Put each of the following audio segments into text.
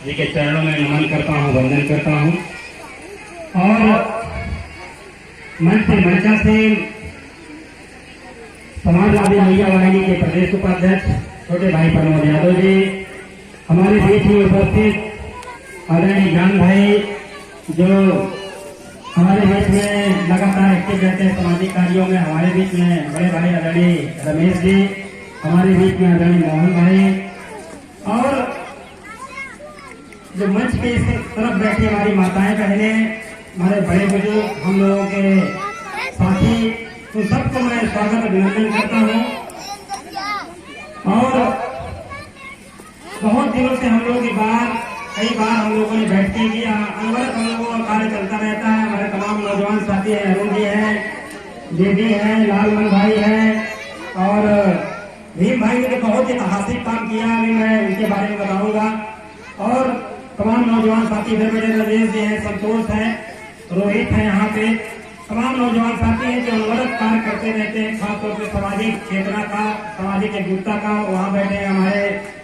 जी के चरणों में नमन करता हूँ, वंदन करता हूँ। और मंच से मंचा से समाजवादी महिला वाहिनी के प्रदेश उपाध्यक्ष छोटे भाई प्रमोद यादव जी, हमारे बीच में उपस्थित आदरणीय ज्ञान भाई जो हमारे बीच में लगातार एक्टिव रहते हैं सामाजिक कार्यों में, हमारे बीच में बड़े भाई आदरणीय रमेश जी, हमारे बीच में आदरणीय मोहन भाई, और जो मंच के इस तरफ बैठी हमारी माताएं बहनें, हमारे बड़े बुजुर्ग, हम लोगों के साथी, तो सबको मैं स्वागत अभिनंदन करता हूँ। और बहुत दिनों से हम लोगों की बात कई बार हम लोगों ने बैठ के किया, अनवरत हम लोगों का कार्य चलता रहता है। हमारे तमाम नौजवान साथी हैं, अरुण जी हैं, दीदी हैं, लालमन भाई हैं, और भीम भाई ने तो बहुत ही साहसिक काम किया, अभी मैं उनके बारे में बताऊंगा। और तमाम नौजवान साथी इधर मेरे राजेश जी हैं, संतोष है, रोहित है, यहाँ पे तमाम नौजवान साथी हैं जो अनवरत कार्य करते रहते हैं, खासतौर पर सामाजिक चेतना का, सामाजिक एकजुटता का। वहाँ बैठे हैं हमारे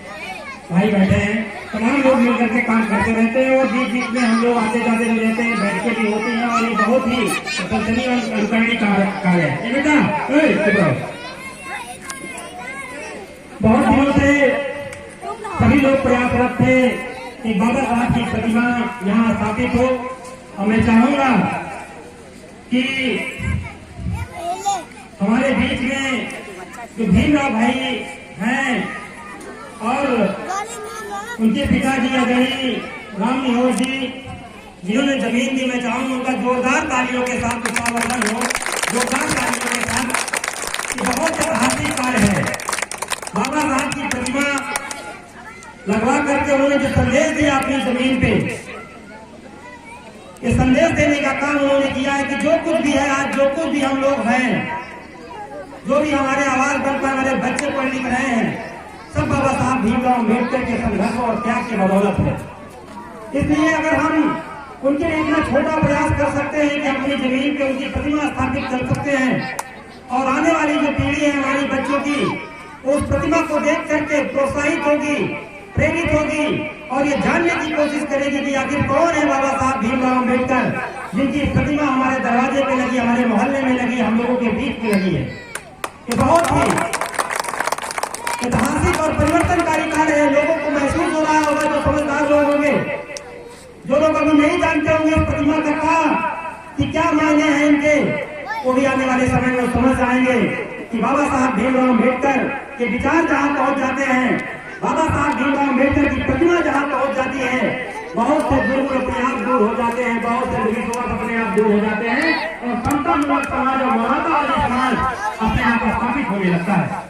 भाई, बैठे हैं, तमाम लोग मिलकर के काम करते रहते हैं। और बीच बीच में हम लोग आते जाते रहते हैं, बैठकें भी होती हैं, और ये बहुत ही प्रशंसनीय और अनुकरणीय कार्य है। बेटा बहुत दिनों से सभी लोग प्रयासरत थे कि बाबा साहब की प्रतिमा यहाँ स्थापित हो, और मैं चाहूंगा कि हमारे बीच में जो भीमराव भाई हैं और उनके पिताजी आदरणीय राम निहोर जी, जिन्होंने जमीन दी, मैं चाहूंगा उनका जोरदार तालियों के साथ उत्साहवर्धन हो, जोरदार तालियों के साथ। ये बहुत ऐतिहासिक कार्य है। बाबा साहब की प्रतिमा लगवा करके उन्होंने जो संदेश दिया अपनी जमीन पे, ये संदेश देने का काम उन्होंने किया है कि जो कुछ भी है आज, जो कुछ भी हम लोग हैं, जो भी हमारे आवाज बन पर हमारे बच्चे पढ़ लिख रहे हैं, सब बाबा साहब भीमराव अम्बेडकर के संघर्ष और त्याग की बदौलत है। इसलिए अगर हम उनके लिए इतना छोटा प्रयास कर सकते हैं कि अपनी जमीन पे उनकी प्रतिमा स्थापित कर सकते हैं, और आने वाली जो पीढ़ी है हमारी बच्चों की, उस प्रतिमा को देख करके प्रोत्साहित होगी, प्रेरित होगी, और ये जानने की कोशिश करेगी कि आखिर कौन है बाबा साहब भीमराव अम्बेडकर, जिनकी प्रतिमा हमारे दरवाजे पे लगी, हमारे मोहल्ले में लगी, हम लोगों के बीच में लगी है। ये बहुत ही ऐतिहासिक और परिवर्तनकारी कार्य है। लोगों को महसूस हो रहा होगा, जो समझदार लोग होंगे, जो लोग अभी नहीं जानते होंगे उस प्रतिमा का कि क्या मायने हैं इनके, वो भी आने वाले समय में समझ आएंगे कि बाबा साहब भीमराव अम्बेडकर के विचार जहाँ पहुंच जाते हैं, बाबा साहब भीमराव अम्बेडकर की प्रतिमा जहाँ पहुंच जाती है, बहुत से दुर्गुण अपने आप दूर हो जाते हैं, बहुत से विश्वास अपने आप दूर हो जाते हैं, और समतामूलक समाज और मानवतावादी समाज अपने आप स्थापित होने लगता है।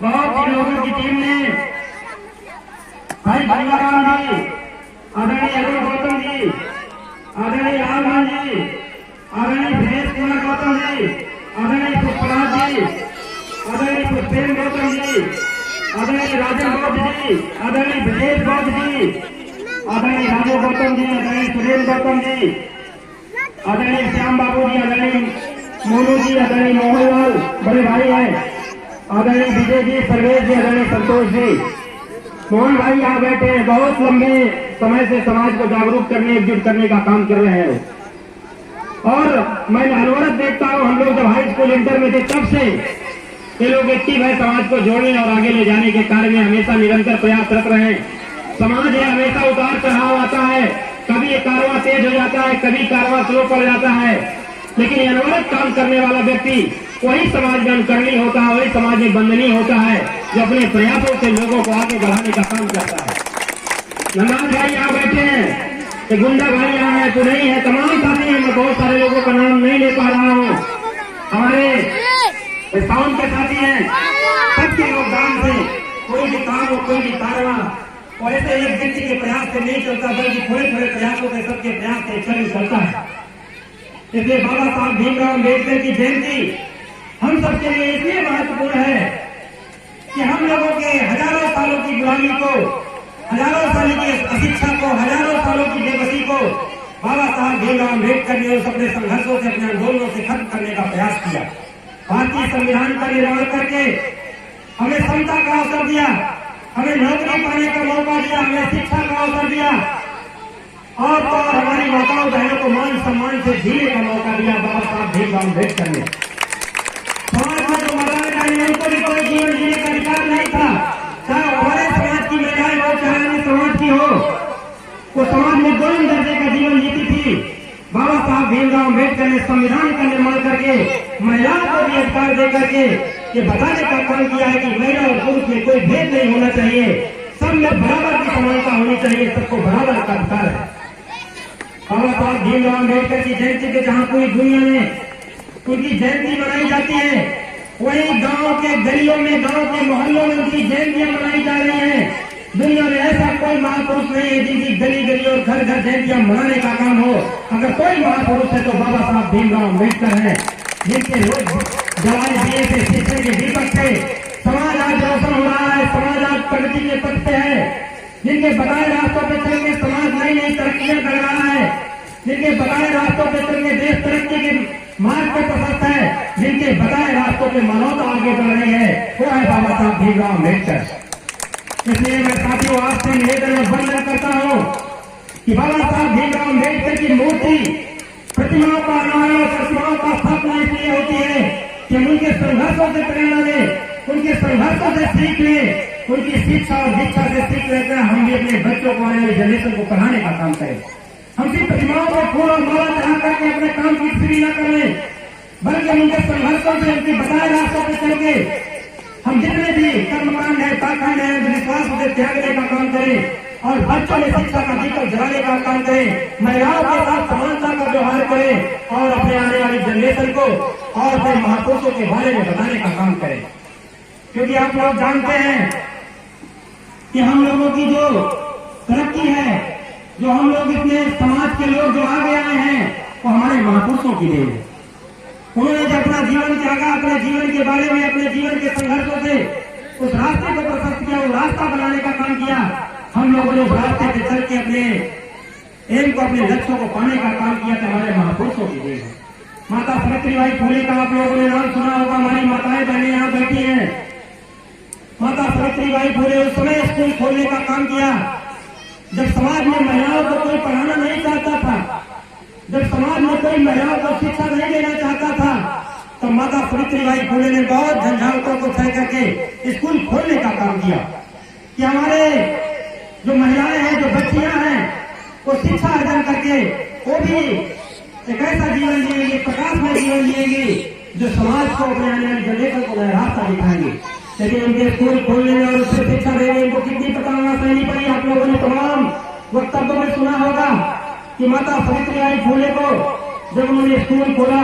बहुत ही लोगों की टीम ने भाई गंगाराम जी, आदरणीय अरुण गौतम जी, आदरणीय लालमन जी, आदरणीय दिनेश कुमार गौतम जी, आदरणीय पुष्पराज जी, आदरणीय पुष्पेन गौतम जी, आदरणीय राजन गौत जी, आदरणीय ब्रजेश गौत जी, आदरणीय राजू गौतम जी, आदरणीय सुरेश गौतम जी, आदरणीय श्याम बाबू जी, आदरणीय मोनू जी, आदरणीय मोहनलाल बड़े भाई हैं, आदरणीय विजय जी, सर्वेश जी, आदरणीय संतोष जी, मोहन भाई यहाँ बैठे हैं, बहुत लंबे समय से समाज को जागरूक करने, एकजुट करने का काम कर रहे हैं। और मैं अनवरत देखता हूँ, हम लोग जब हाई स्कूल इंटर में थे तब से ये लोग एक्टिव है, समाज को जोड़ने और आगे ले जाने के कार्य में हमेशा निरंतर प्रयासरत रहे। समाज है, हमेशा उतार चढ़ाव आता है, कभी ये कारवां तेज हो जाता है, कभी कारवां स्लो पड़ जाता है, लेकिन अनवरत काम करने वाला व्यक्ति वही समाज में अनुकरणीय होता है, वही समाज में वंदनीय होता है, जो अपने प्रयासों से लोगों को आगे बढ़ाने का काम करता है। नंदान भाई यहाँ बैठे हैं, गुंडा भाई यहाँ है, तो नहीं है, तमाम साथी हैं, मैं बहुत सारे लोगों का नाम नहीं ले पा रहा हूँ, हमारे साउंड के साथी हैं, सबके योगदान से कोई भी काम हो, कोई भी कारवा और ऐसे एक व्यक्ति के प्रयास से नहीं चलता, बल्कि थोड़े थोड़े प्रयासों से सबके प्रयास से चलता है। इसलिए बाबा साहब भीमराव अम्बेडकर की जयंती हम सबके लिए इसलिए महत्वपूर्ण है कि हम लोगों के हजारों सालों की गुलामी को, हजारों सालों की अशिक्षा को, हजारों सालों की बेबसी को बाबा साहब भीमराव अम्बेडकर ने उस अपने संघर्षों से, अपने आंदोलनों से खत्म करने का प्रयास किया। भारतीय संविधान का निर्माण करके हमें समता का अवसर दिया, हमें नौकरी पाने का मौका दिया, हमें शिक्षा का और तो और हमारी माताओं बहनों को मान सम्मान से जीने का मौका दिया बाबा साहब भीमराव अम्बेडकर ने। समाज में जो महिलाएं बहनें उनको भी कोई जीवन जीने का अधिकार नहीं था, चाहे हमारे समाज की महिलाएं हो चाहे अन्य समाज की हो, वो समाज में दोनों दर्जे का जीवन जीती थी। बाबा साहब भीमराव अम्बेडकर ने संविधान का निर्माण करके महिलाओं को भी अधिकार दे करके ये बताने का काम किया है कि महिला और पुरुष में कोई भेद नहीं होना चाहिए, सब में बराबर की समानता होनी चाहिए, सबको बराबर का अधिकार है। बाबा साहब भीमराव अम्बेडकर की जयंती पे जहाँ पूरी दुनिया में उनकी जयंती मनाई जाती है, वही गांव के गलियों में, गांव के मोहल्लों में उनकी जयंतियां मनाई जा रही हैं। दुनिया में ऐसा कोई महापुरुष नहीं है जिनकी गली गली और घर घर जयंतियां मनाने का काम हो। अगर कोई महापुरुष है तो बाबा साहब भीमराव अम्बेडकर है, जिनके रोज जलाए दिए थे शीशे के दीपक से समाज आज रोशन हो रहा है, समाज आज प्रगति के पथ पे है। जिनके बताए रास्तों पे चल के समाज नई नई तरक्कियां कर रहा है, जिनके बताए रास्तों पे चल के देश तरक्की के मार्ग पे प्रशस्त है, जिनके बताए रास्तों पे मानवता आगे बढ़ रही है, वो है बाबा साहब भीमराव अम्बेडकर। इसलिए मैं साथियों आपसे निवेदन में वंदन करता हूँ कि बाबा साहब भीमराव अम्बेडकर की मूर्ति प्रतिमाओं का अनावरण और प्रतिमाओं का स्थापना इसलिए होती है कि हम उनके संघर्षों से प्रेरणा लें, उनके संघर्षों से सीख लें, उनकी शिक्षा और दीक्षा से सीख लेकर हम भी अपने बच्चों को, आने वाली जनरेशन को पढ़ाने का काम करें। हम सिर्फ प्रतिमाओं को फूल और माला चढ़ा करके अपने काम की स्थिति न करें, बल्कि हम उनके संघर्षों से, उनके बताए रास्तों पर चल के हम जितने भी कर्मकांड है, पाखंड है, विश्वास से त्यागने का काम करें और बच्चों में शिक्षा का दीपक जलाने का काम करें, महिलाओं के साथ समानता का व्यवहार करें और अपने आने वाली जनरेशन को और अपने महापुरुषों के बारे में बताने का काम करें। क्योंकि आप लोग जानते हैं कि हम लोगों की जो तरक्की है, जो हम लोग इतने समाज के लोग जो आगे आए हैं, वो हमारे महापुरुषों की देन है। उन्होंने जो अपना जीवन त्यागा, अपने जीवन के बारे में, अपने जीवन के संघर्षों से उस रास्ते को प्रशस्त किया, वो रास्ता बनाने का काम किया। हम लोगों ने उस रास्ते पे चल के अपने एम को, अपने लक्ष्यों को पाने का काम किया तो हमारे महापुरुषों की देन है। माता सावित्रीबाई फुले का आप लोगों ने नाम सुना होगा, हमारी माताएं बहनें यहाँ बैठी हैं। माता सावित्रीबाई फुले उस समय स्कूल खोलने का काम किया जब समाज में महिलाओं को कोई पढ़ाना नहीं चाहता था, जब समाज में कोई महिलाओं को शिक्षा नहीं देना चाहता था, तो माता सावित्रीबाई फुले ने बहुत झंझावटों को तय करके स्कूल खोलने का काम किया कि हमारे जो महिलाएं हैं, जो बच्चियां हैं, वो शिक्षा अर्जन करके वो भी एक ऐसा जीवन जिएंगे, प्रकाश में जीवन जिएंगे जो समाज को, अपने आने वाली जनरेशन को नया रास्ता दिखाएंगे। लेकिन उनके स्कूल खोलने में और उससे शिक्षा देने उनको कितनी पटाना सहनी पड़ी। आप लोगों ने तमाम वक्तव्यों में सुना होगा कि माता सावित्रीबाई फुले को जब उन्होंने स्कूल खोला,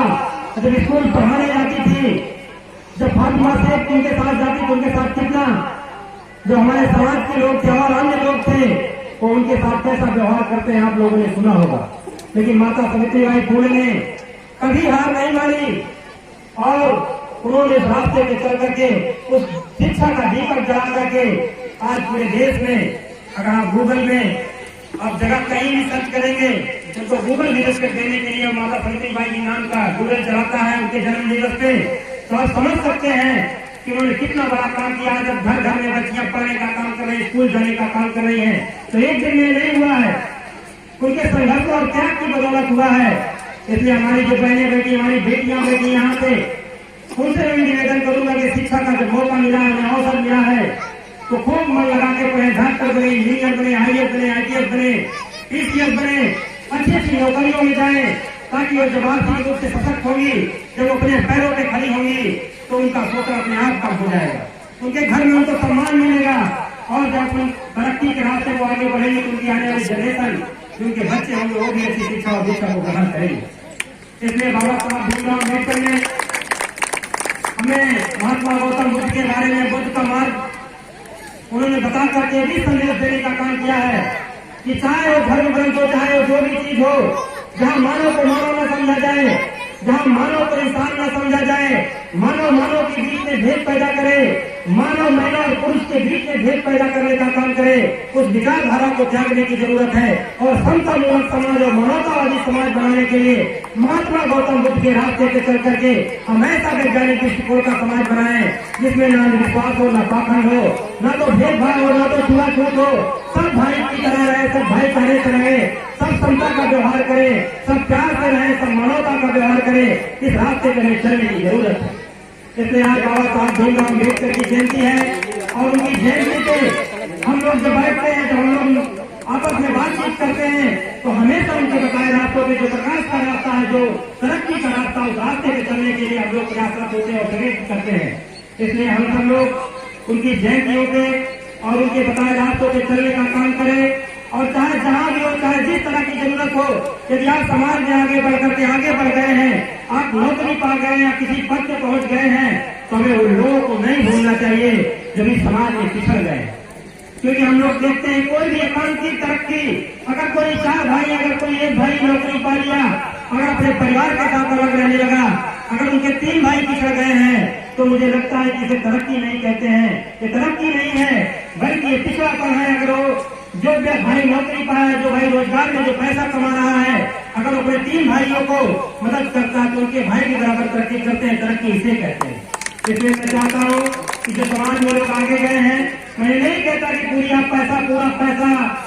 जब स्कूल पढ़ाने जाती थी, जब फातिमा सेठ उनके साथ जाती थी, उनके साथ कितना जो हमारे समाज के लोग थे और अन्य लोग थे वो उनके साथ कैसा व्यवहार करते हैं आप लोगों ने सुना होगा। लेकिन माता सावित्रीबाई फुले ने कभी हार नहीं मानी और उन्होंने इस रास्ते पे चल करके उस शिक्षा का दीपक जला करके आज पूरे देश में, अगर आप गूगल में आप जगह कहीं भी सर्च करेंगे तो गूगल दिवस के देने के लिए माता सावित्रीबाई जी नाम का गूगल चलाता है उनके जन्म दिवस पे, तो आप समझ सकते हैं कि उन्होंने कितना बड़ा काम किया है। जब घर घर में बच्चियां पढ़ने का काम कर रही है, स्कूल जाने का काम कर रही है, तो एक दिन में नहीं हुआ है, उनके संघर्ष और त्याग की बदौलत हुआ है। इसलिए हमारी जो बहनें बैठी, हमारी बेटियां बैठी यहाँ पे, उनसे मैं निवेदन करूंगा कि शिक्षा का जो मौका मिला है, उन्हें अवसर मिला है, तो खूब मन लगा के पढ़े, डॉक्टर बने, इंजीनियर बने, IAS बने, IPS बने, PCS बने, अच्छी अच्छी नौकरियों में जाए, ताकि वो जब आर्थिक रूप से सशक्त होंगी, जब वो अपने पैरों पे खड़ी होंगी, तो उनका सोच अपने आप कम हो जाएगा, उनके घर में उनको सम्मान मिलेगा और जब अपनी तरक्की के रास्ते को आगे बढ़ेंगे तो उनकी आने वाली जनरेशन, उनके बच्चे होंगे, वो भी अच्छी शिक्षा और दीक्षा को ग्रहण करेंगे। इसलिए बाबा साहब भीमराव अम्बेडकर ने हमें महात्मा गौतम बुद्ध के बारे में, बुद्ध का मार्ग उन्होंने बता करके भी संदेश देने का काम किया है कि चाहे वो धर्म ग्रंथ हो, चाहे वो जो भी चीज हो, जहाँ मानव को मानव न समझा जाए, जहाँ मानव को इंसान न समझा जाए, मानव मानव के बीच में भेद पैदा करे, मानव महिला और पुरुष के बीच में भेद पैदा करने का काम करे, उस विचारधारा को त्यागने की जरूरत है और समतामूलक समाज और मानवतावादी समाज बनाने के लिए महात्मा गौतम बुद्ध के रास्ते पे चल करके हम ऐसा वैज्ञानिक दृष्टिकोण का समाज बनाए जिसमें न विश्वास हो, न पाखंड हो, न तो भेदभाव हो, न तो छुआछूत हो, सब भाई की तरह रहे, सब भाई व्यवहार करें, सब प्यार से रहें, सब मानवता का व्यवहार करें, इस रास्ते पर हमें चलने की जरूरत है। इसलिए आज बाबा साहब भीमराव अम्बेडकर की जयंती है और उनकी जयंती पे हम लोग जब बैठते हैं, जब हम लोग आपस में बातचीत करते हैं, तो हमेशा उनके बताए रास्तों पे जो प्रकाश का रास्ता है, जो तरक्की का रास्ता, उस रास्ते पे चलने के लिए हम लोग प्रयासरत होते हैं और प्रेरित करते हैं। इसलिए हम सब लोग उनकी जयंतियों पे और उनके बताए रास्तों पे चलने का काम करें। और चाहे जहां भी हो, चाहे जिस तरह की जरूरत हो, यदि आप समाज में आगे बढ़ करके आगे बढ़ गए हैं, आप नौकरी पा गए हैं या किसी पद पे पहुंच गए हैं, तो हमें उन लोगों को नहीं भूलना चाहिए जो भी समाज में पिछड़ गए। क्योंकि हम लोग देखते हैं कोई भी एकांत की तरक्की, अगर कोई 4 भाई, अगर कोई 1 भाई नौकरी पा लिया, अगर अपने परिवार के साथ अलग रहने लगा, अगर उनके 3 भाई पिछड़ गए हैं, तो मुझे लगता है कि इसे तरक्की नहीं कहते हैं। ये तरक्की नहीं है, बल्कि ये पिछड़ापन है। अगर वो जो भाई नौकरी पाया, जो भाई रोजगार में जो पैसा कमा रहा है, अगर वो अपने 3 भाइयों को मदद करता है तो उनके भाई के बराबर तरक्की करते हैं, तरक्की इसे कहते हैं। इसलिए मैं चाहता हूँ कि जो समाज में लोग आगे गए हैं, मैं नहीं कहता कि पूरा पैसा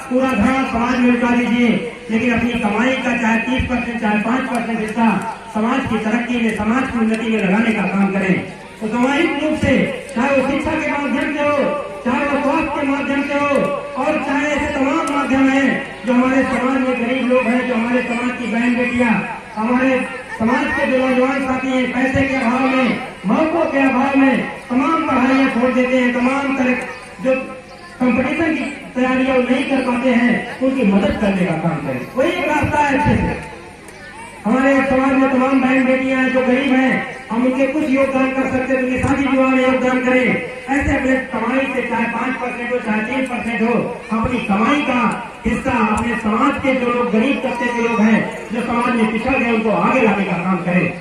पूरा धन समाज में लुटा दीजिए, लेकिन अपनी कमाई का चाहे 30%, चाहे 5% हिस्सा समाज की तरक्की में, समाज की उन्नति में लगाने का काम करें। तो सामाजिक रूप से, चाहे वो शिक्षा के माध्यम से हो, चाहे वो स्वास्थ्य के माध्यम से हो, और चाहे ऐसे तमाम माध्यम हैं जो हमारे समाज में गरीब लोग हैं, जो हमारे समाज की बहन बेटियां, हमारे समाज के जो नौजवान साथी हैं, पैसे के अभाव में, मौकों के अभाव में तमाम पढ़ाइयां छोड़ देते हैं, तमाम तरह जो कंपटीशन की तैयारियां नहीं कर पाते हैं, उनकी मदद करने का काम करें। वही एक रास्ता है अच्छे से। हमारे समाज में तमाम बहन बेटियां हैं जो गरीब हैं, हम उनके कुछ योगदान कर सकते हैं, उनकी शादी विवाह में योगदान करें। ऐसे अपने कमाई से, चाहे 5% हो, चाहे 3% हो, अपनी कमाई का हिस्सा अपने समाज के जो लोग गरीब तबके के लोग हैं, जो समाज में पिछड़ गए, उनको आगे लाने का काम करें।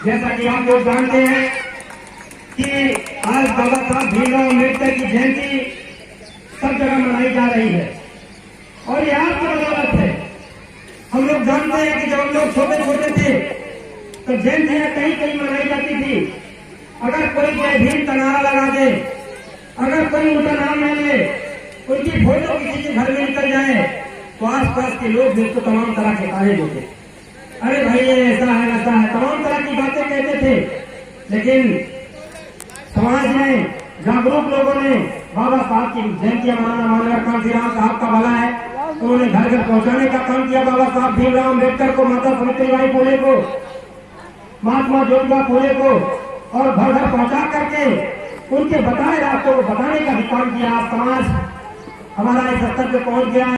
जैसा कि आप लोग जानते हैं कि आज बाबा साहब भीमराव अम्बेडकर की जयंती सब जगह मनाई जा रही है और ये आपकी बदौलत है। हम लोग जानते हैं कि जब हम लोग छोटे छोटे थे तो जयंतियां कहीं कहीं मनाई जाती थी। अगर कोई जय भीम का नारा लगा दे, अगर कोई उनका नाम ले ले, उनकी फोटो किसी के घर में निकल जाए, तो आसपास के लोग भी उसको तमाम तरह के ताने देते, अरे भाई ये ऐसा है वैसा है, तमाम तरह की बातें कहते थे। लेकिन समाज में जागरूक लोगों ने बाबा साहब की जयंतियां मनाना, माननीय कांशीराम साहब का भला है, उन्होंने घर घर पहुंचाने का काम किया। बाबा साहब भीमराव अम्बेडकर को, माता सावित्रीबाई फुले को, महात्मा ज्योतिबा फुले को, और घर घर पहुंचा करके उनके बताए रास्तों को बताने का भी काम किया। समाज हमारा इस स्तर पे पहुंच गया है।